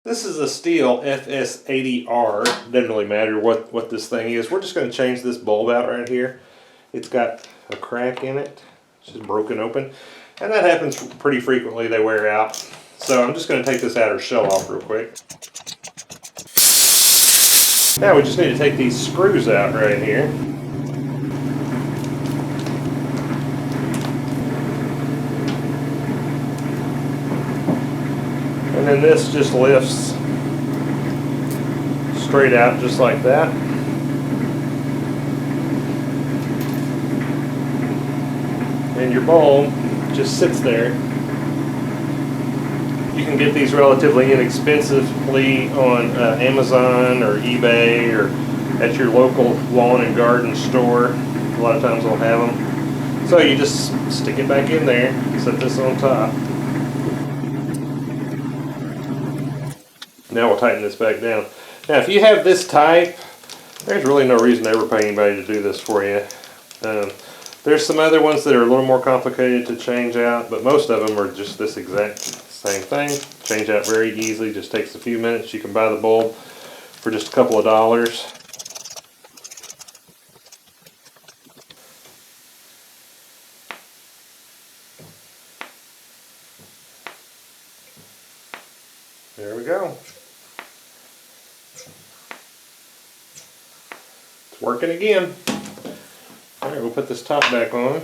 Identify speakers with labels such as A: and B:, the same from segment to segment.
A: This is a Stihl FS80R. Doesn't really matter what this thing is. We're just going to change this bulb out right here. It's got a crack in it. It's just broken open. And that happens pretty frequently. They wear out. So I'm just going to take this outer shell off real quick. Now we just need to take these screws out right here. And then this just lifts straight out just like that. And your bulb just sits there. You can get these relatively inexpensively on Amazon or eBay or at your local lawn and garden store. A lot of times they'll have them. So you just stick it back in there, set this on top. Now we'll tighten this back down. Now if you have this type, there's really no reason to ever pay anybody to do this for you. There's some other ones that are a little more complicated to change out, but most of them are just this exact same thing. Change out very easily, just takes a few minutes. You can buy the bulb for just a couple of dollars. There we go. It's working again. Alright, we'll put this top back on.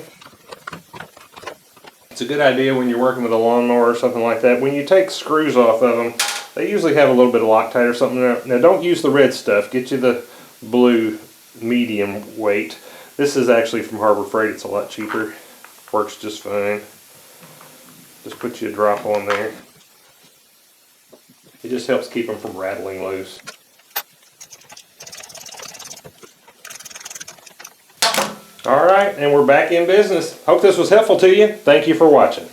A: It's a good idea when you're working with a lawnmower or something like that. When you take screws off of them, they usually have a little bit of Loctite or something there. Now don't use the red stuff. Get you the blue medium weight. This is actually from Harbor Freight. It's a lot cheaper. Works just fine. Just put you a drop on there. It just helps keep them from rattling loose. Alright, and we're back in business. Hope this was helpful to you. Thank you for watching.